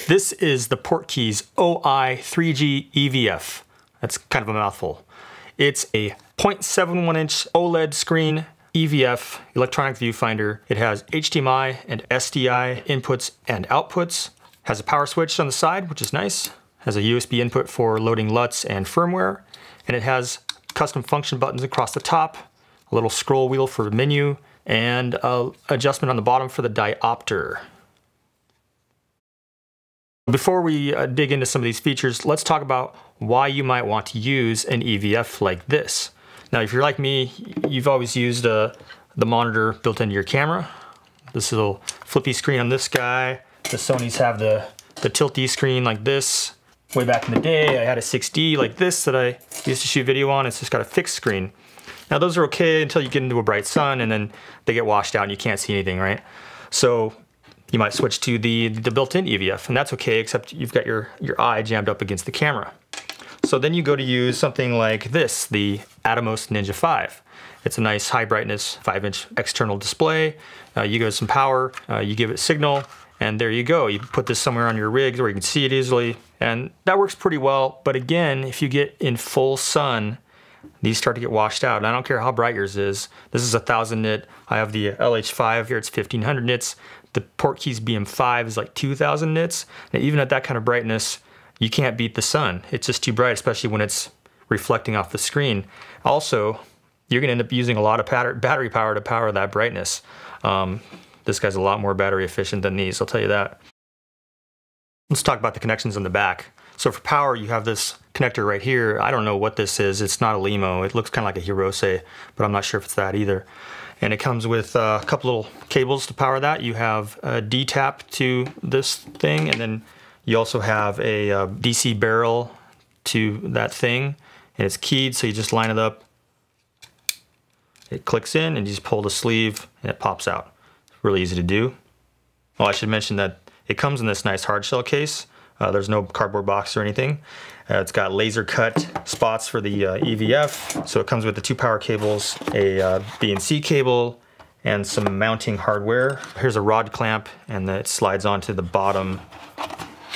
This is the PortKeys OEYE-3G EVF. That's kind of a mouthful. It's a 0.71-inch OLED screen EVF, electronic viewfinder. It has HDMI and SDI inputs and outputs. Has a power switch on the side, which is nice. Has a USB input for loading LUTs and firmware. And it has custom function buttons across the top, a little scroll wheel for the menu, and an adjustment on the bottom for the diopter. Before we dig into some of these features, let's talk about why you might want to use an EVF like this. Now, if you're like me, you've always used the monitor built into your camera. This little flippy screen on this guy. The Sonys have the tilty screen like this. Way back in the day, I had a 6D like this that I used to shoot video on. It's just got a fixed screen. Now, those are okay until you get into a bright sun and then they get washed out and you can't see anything, right? So you might switch to the built-in EVF, and that's okay, except you've got your eye jammed up against the camera. So then you go to use something like this, the Atomos Ninja 5. It's a nice high brightness 5-inch external display. You give it some power, you give it signal, and there you go. You put this somewhere on your rig where you can see it easily, and that works pretty well. But again, if you get in full sun, these start to get washed out. And I don't care how bright yours is. This is 1000 nit. I have the LH5 here, it's 1500 nits. The PortKeys BM5 is like 2000 nits. And even at that kind of brightness, you can't beat the sun. It's just too bright, especially when it's reflecting off the screen. Also, you're gonna end up using a lot of battery power to power that brightness. This guy's a lot more battery efficient than these, I'll tell you that. Let's talk about the connections on the back. So for power, you have this connector right here. I don't know what this is. It's not a Limo. It looks kind of like a Hirose, but I'm not sure if it's that either. And it comes with a couple little cables to power that. You have a D-tap to this thing, and then you also have a DC barrel to that thing. And it's keyed, so you just line it up. It clicks in, and you just pull the sleeve, and it pops out. It's really easy to do. Oh, I should mention that it comes in this nice hard shell case. There's no cardboard box or anything. It's got laser cut spots for the EVF. So it comes with the 2 power cables, a BNC cable, and some mounting hardware. Here's a rod clamp, and it slides onto the bottom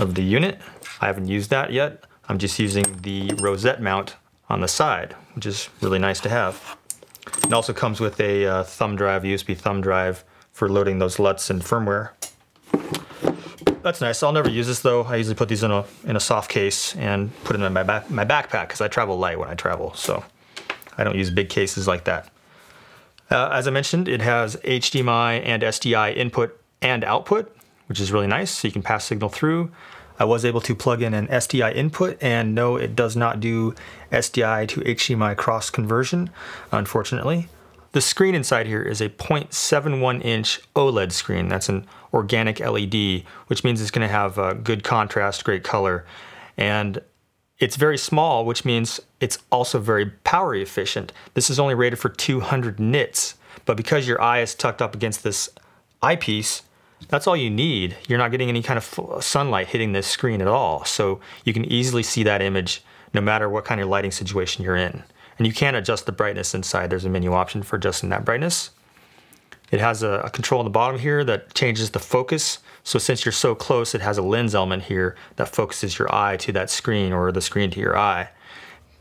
of the unit. I haven't used that yet. I'm just using the rosette mount on the side, which is really nice to have. It also comes with a thumb drive, USB thumb drive, for loading those LUTs and firmware. That's nice. I'll never use this though. I usually put these in a soft case and put it in my backpack because I travel light when I travel, so I don't use big cases like that. As I mentioned, it has HDMI and SDI input and output, which is really nice, so you can pass signal through. I was able to plug in an SDI input, and no, it does not do SDI to HDMI cross conversion, unfortunately. The screen inside here is a 0.71-inch OLED screen. That's an organic LED, which means it's going to have good contrast, great color. And it's very small, which means it's also very power efficient. This is only rated for 200 nits, but because your eye is tucked up against this eyepiece, that's all you need. You're not getting any kind of sunlight hitting this screen at all, so you can easily see that image no matter what kind of lighting situation you're in. And you can adjust the brightness inside. There's a menu option for adjusting that brightness. It has a control on the bottom here that changes the focus. So since you're so close, it has a lens element here that focuses your eye to that screen or the screen to your eye.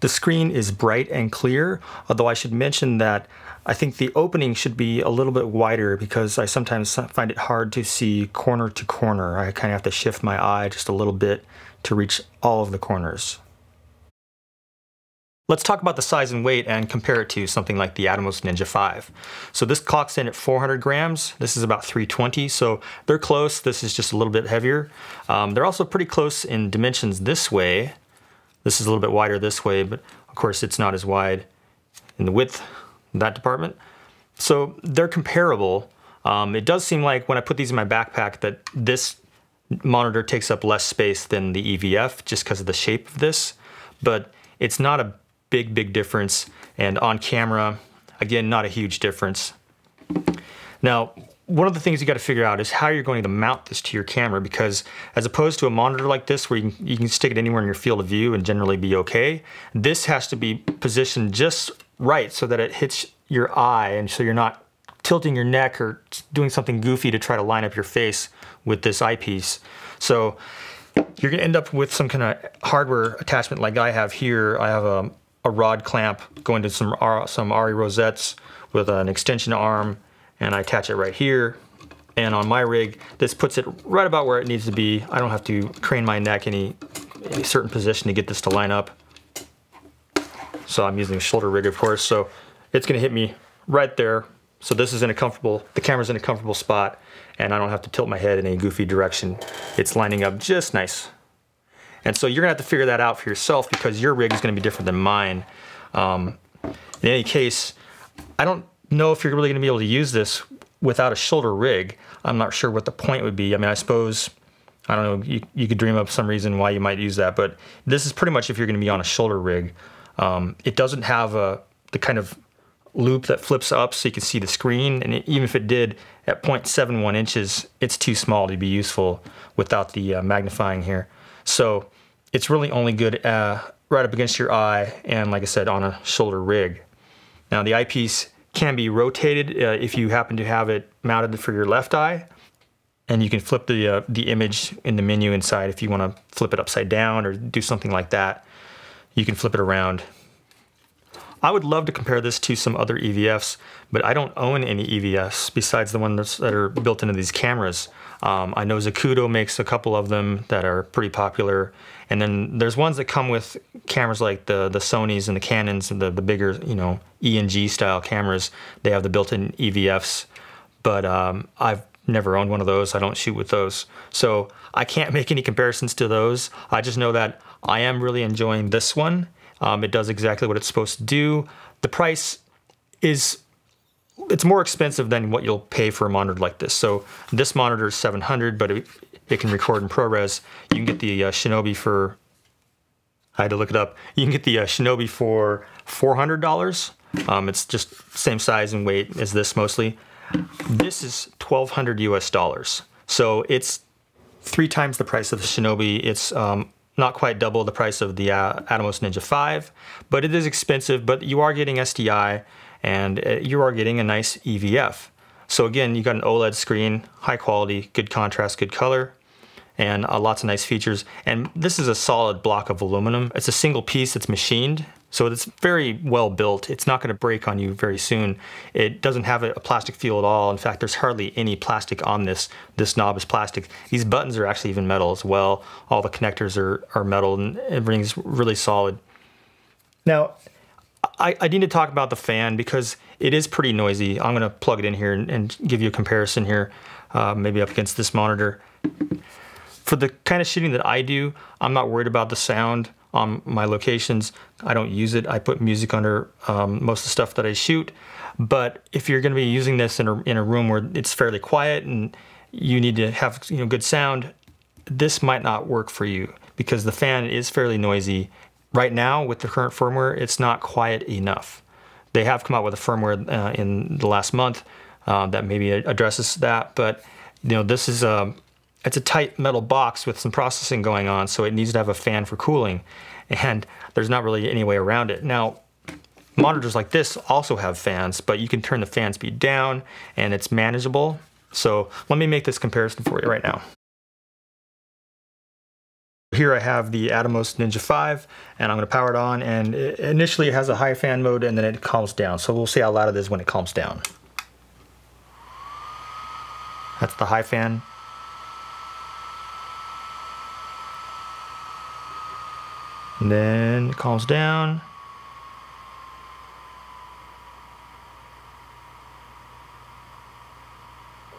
The screen is bright and clear, although I should mention that I think the opening should be a little bit wider because I sometimes find it hard to see corner to corner. I kind of have to shift my eye just a little bit to reach all of the corners. Let's talk about the size and weight and compare it to something like the Atomos Ninja 5. So this clocks in at 400 grams. This is about 320, so they're close. This is just a little bit heavier. They're also pretty close in dimensions this way. This is a little bit wider this way, but of course it's not as wide in the width in that department. So they're comparable. It does seem like when I put these in my backpack that this monitor takes up less space than the EVF just because of the shape of this, but it's not a big difference, and on camera, again, not a huge difference. Now, one of the things you got to figure out is how you're going to mount this to your camera, because as opposed to a monitor like this where you can stick it anywhere in your field of view and generally be okay, this has to be positioned just right so that it hits your eye, and so you're not tilting your neck or doing something goofy to try to line up your face with this eyepiece. So you're gonna end up with some kind of hardware attachment like I have here. I have a rod clamp going to some RE rosettes with an extension arm, and I attach it right here. And on my rig, this puts it right about where it needs to be. I don't have to crane my neck any certain position to get this to line up. So I'm using a shoulder rig, of course, so it's gonna hit me right there. So this is in a comfortable, the camera's in a comfortable spot, and I don't have to tilt my head in a goofy direction. It's lining up just nice. And so you're gonna have to figure that out for yourself because your rig is gonna be different than mine. In any case, I don't know if you're really gonna be able to use this without a shoulder rig. I'm not sure what the point would be. I mean, I suppose, I don't know, you could dream up some reason why you might use that, but this is pretty much if you're gonna be on a shoulder rig. It doesn't have the kind of loop that flips up so you can see the screen, and even if it did at 0.71 inches, it's too small to be useful without the magnifying here. So it's really only good right up against your eye and, like I said, on a shoulder rig. Now the eyepiece can be rotated if you happen to have it mounted for your left eye, and you can flip the image in the menu inside if you want to flip it upside down or do something like that. You can flip it around. I would love to compare this to some other EVFs, but I don't own any EVFs besides the ones that are built into these cameras. I know Zacuto makes a couple of them that are pretty popular, and then there's ones that come with cameras like the Sonys and the Canons and the bigger, you know, E&G style cameras. They have the built-in EVFs, but I've never owned one of those. I don't shoot with those, so I can't make any comparisons to those. I just know that I am really enjoying this one. It does exactly what it's supposed to do. The price is, it's more expensive than what you'll pay for a monitor like this. So this monitor is $700, but it can record in ProRes. You can get the Shinobi for, I had to look it up. You can get the Shinobi for $400. It's just same size and weight as this mostly. This is $1,200 US. So it's 3 times the price of the Shinobi. It's not quite double the price of the Atomos Ninja 5, but it is expensive, but you are getting SDI and you are getting a nice EVF. So again, you got an OLED screen, high quality, good contrast, good color, and lots of nice features. And this is a solid block of aluminum. It's a single piece, it's machined, so it's very well built. It's not gonna break on you very soon. It doesn't have a plastic feel at all. In fact, there's hardly any plastic on this. This knob is plastic. These buttons are actually even metal as well. All the connectors are metal and everything's really solid. Now, I need to talk about the fan because it is pretty noisy. I'm gonna plug it in here and give you a comparison here, maybe up against this monitor. For the kind of shooting that I do, I'm not worried about the sound on my locations. I don't use it. I put music under most of the stuff that I shoot. But if you're gonna be using this in a room where it's fairly quiet and you need to have, you know, good sound, this might not work for you because the fan is fairly noisy. Right now, with the current firmware, it's not quiet enough. They have come out with a firmware in the last month that maybe addresses that, but you know, this is it's a tight metal box with some processing going on, so it needs to have a fan for cooling, and there's not really any way around it. Now, monitors like this also have fans, but you can turn the fan speed down and it's manageable. So let me make this comparison for you right now. Here I have the Atomos Ninja 5, and I'm going to power it on, and initially it has a high fan mode and then it calms down. So we'll see how loud it is when it calms down. That's the high fan. And then it calms down.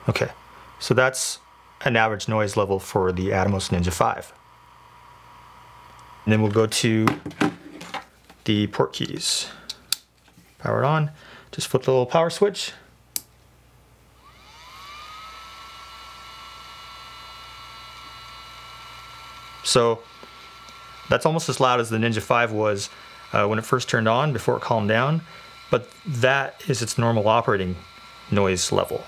Okay, so that's an average noise level for the Atomos Ninja 5. And then we'll go to the PortKeys. Power it on, just flip the little power switch. So that's almost as loud as the Ninja 5 was when it first turned on before it calmed down, but that is its normal operating noise level.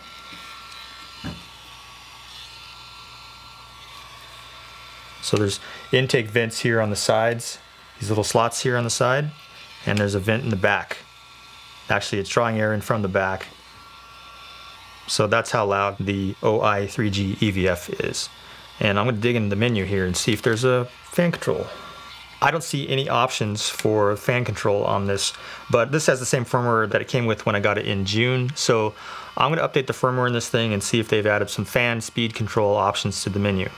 So there's intake vents here on the sides, these little slots here on the side, and there's a vent in the back. Actually, it's drawing air in from the back. So that's how loud the OEYE-3G EVF is. And I'm going to dig into the menu here and see if there's a fan control. I don't see any options for fan control on this, but this has the same firmware that it came with when I got it in June. So I'm going to update the firmware in this thing and see if they've added some fan speed control options to the menu.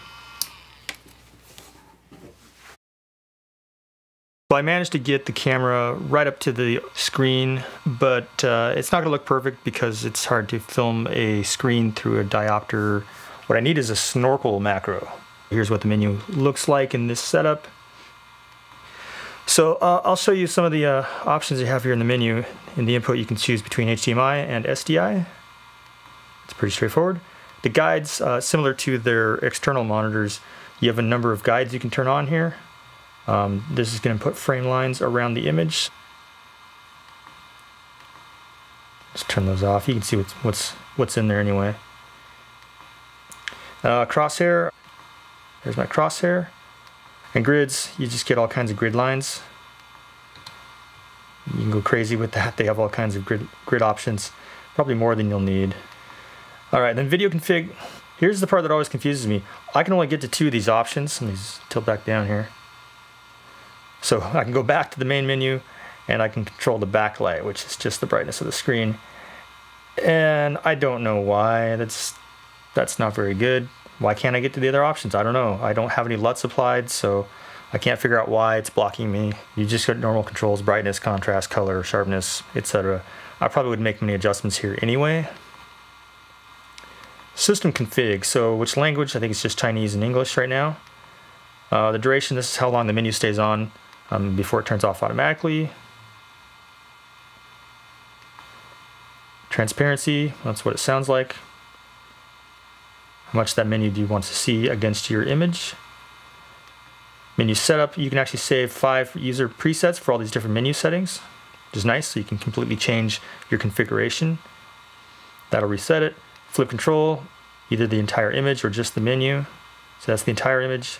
So I managed to get the camera right up to the screen, but it's not going to look perfect because it's hard to film a screen through a diopter. What I need is a snorkel macro. Here's what the menu looks like in this setup. So I'll show you some of the options you have here in the menu. In the input, you can choose between HDMI and SDI. It's pretty straightforward. The guides, similar to their external monitors, you have a number of guides you can turn on here. This is going to put frame lines around the image. Just turn those off. You can see what's in there anyway. Crosshair. There's my crosshair. And grids, you just get all kinds of grid lines. You can go crazy with that. They have all kinds of grid options, probably more than you'll need. All right, then video config. Here's the part that always confuses me. I can only get to 2 of these options. Let me just tilt back down here. So I can go back to the main menu and I can control the backlight, which is just the brightness of the screen. And I don't know why. That's not very good. Why can't I get to the other options? I don't know. I don't have any LUTs applied, so I can't figure out why it's blocking me. You just got normal controls, brightness, contrast, color, sharpness, etc. I probably wouldn't make many adjustments here anyway. System config, so which language? I think it's just Chinese and English right now. The duration, this is how long the menu stays on before it turns off automatically. Transparency, that's what it sounds like. How much that menu do you want to see against your image? Menu setup, you can actually save 5 user presets for all these different menu settings, which is nice, so you can completely change your configuration. That'll reset it. Flip control, either the entire image or just the menu. So that's the entire image,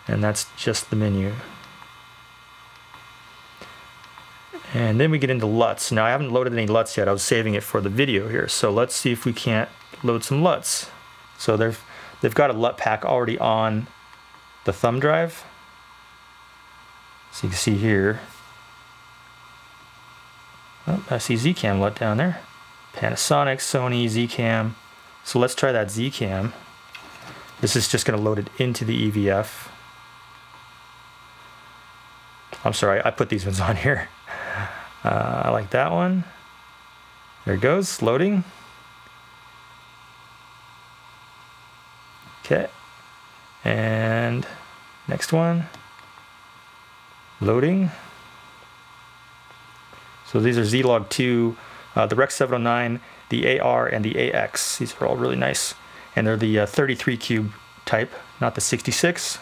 and that's just the menu. And then we get into LUTs. Now I haven't loaded any LUTs yet, I was saving it for the video here, so let's see if we can't load some LUTs. So they've got a LUT pack already on the thumb drive. So you can see here. Oh, I see Zcam LUT down there. Panasonic, Sony, Zcam. So let's try that Zcam. This is just going to load it into the EVF. I'm sorry, I put these ones on here. I like that one. There it goes, loading. Okay, and next one, loading. So these are Z-Log2, the Rec 709, the AR, and the AX. These are all really nice. And they're the 33 cube type, not the 66.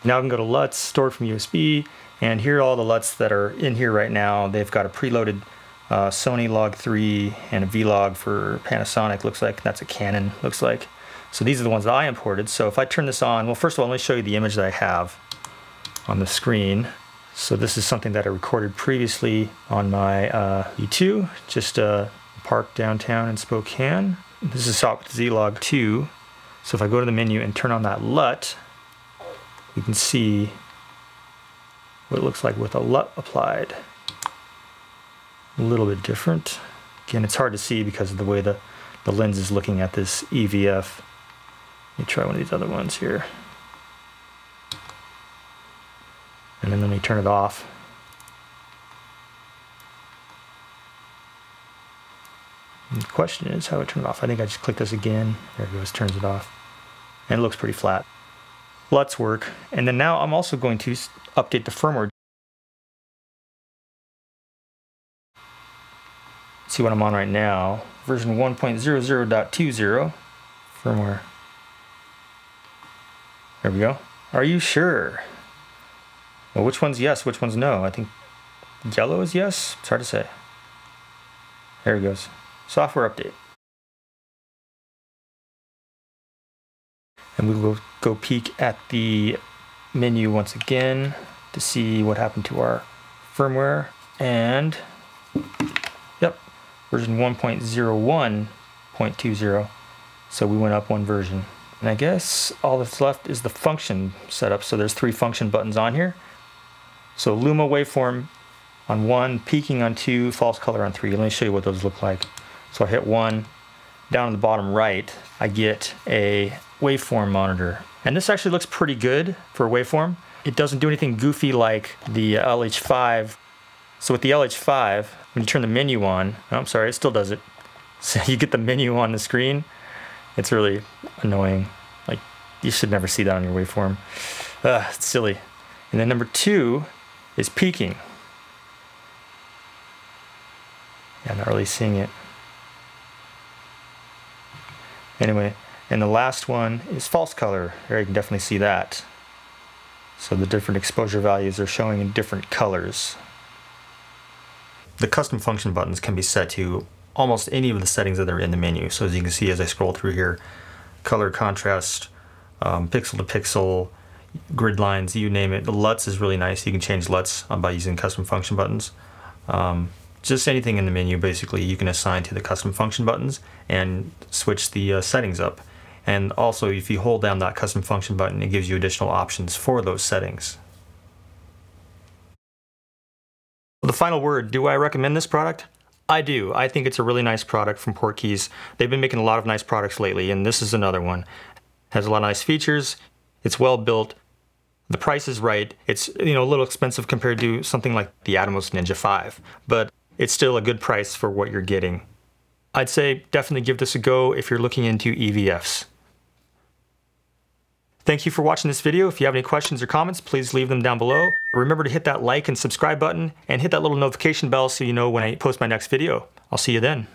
Now I can go to LUTs, stored from USB, and here are all the LUTs that are in here right now. They've got a preloaded Sony Log 3 and a V-Log for Panasonic, looks like. That's a Canon, looks like. So these are the ones that I imported. So if I turn this on, well, first of all, let me show you the image that I have on the screen. So this is something that I recorded previously on my E2, just a park downtown in Spokane. This is shot with Z-Log 2. So if I go to the menu and turn on that LUT, you can see what it looks like with a LUT applied. A little bit different. Again, it's hard to see because of the way the lens is looking at this EVF. Let me try one of these other ones here. And then let me turn it off. And the question is how do I turn it off? I think I just click this again. There it goes, turns it off. And it looks pretty flat. LUTs work. And then now I'm also going to update the firmware. See what I'm on right now. Version 1.00.20 firmware. There we go. Are you sure? Well, which one's yes, which one's no? I think yellow is yes. It's hard to say. There it goes. Software update. And we will go peek at the menu once again to see what happened to our firmware. And yep, version 1.01.20. So we went up one version And I guess all that's left is the function setup. So there's 3 function buttons on here. So Luma waveform on 1, peaking on 2, false color on 3. Let me show you what those look like. So I hit 1. Down in the bottom right, I get a waveform monitor. And this actually looks pretty good for a waveform. It doesn't do anything goofy like the LH5. So with the LH5, when you turn the menu on, oh, I'm sorry, it still does it. So you get the menu on the screen. It's really annoying. Like, you should never see that on your waveform. It's silly. And then number 2 is peaking. Yeah, I'm not really seeing it. Anyway, and the last one is false color. There you can definitely see that. So the different exposure values are showing in different colors. The custom function buttons can be set to almost any of the settings that are in the menu. So as you can see as I scroll through here, color contrast, pixel to pixel, grid lines, you name it. The LUTs is really nice. You can change LUTs by using custom function buttons. Just anything in the menu basically you can assign to the custom function buttons and switch the settings up. And also if you hold down that custom function button, it gives you additional options for those settings. The final word, do I recommend this product? I do. I think it's a really nice product from PortKeys. They've been making a lot of nice products lately, and this is another one. It has a lot of nice features. It's well built. The price is right. It's a little expensive compared to something like the Atomos Ninja 5, but it's still a good price for what you're getting. I'd say definitely give this a go if you're looking into EVFs. Thank you for watching this video. If you have any questions or comments, please leave them down below. Remember to hit that like and subscribe button and hit that little notification bell so you know when I post my next video. I'll see you then.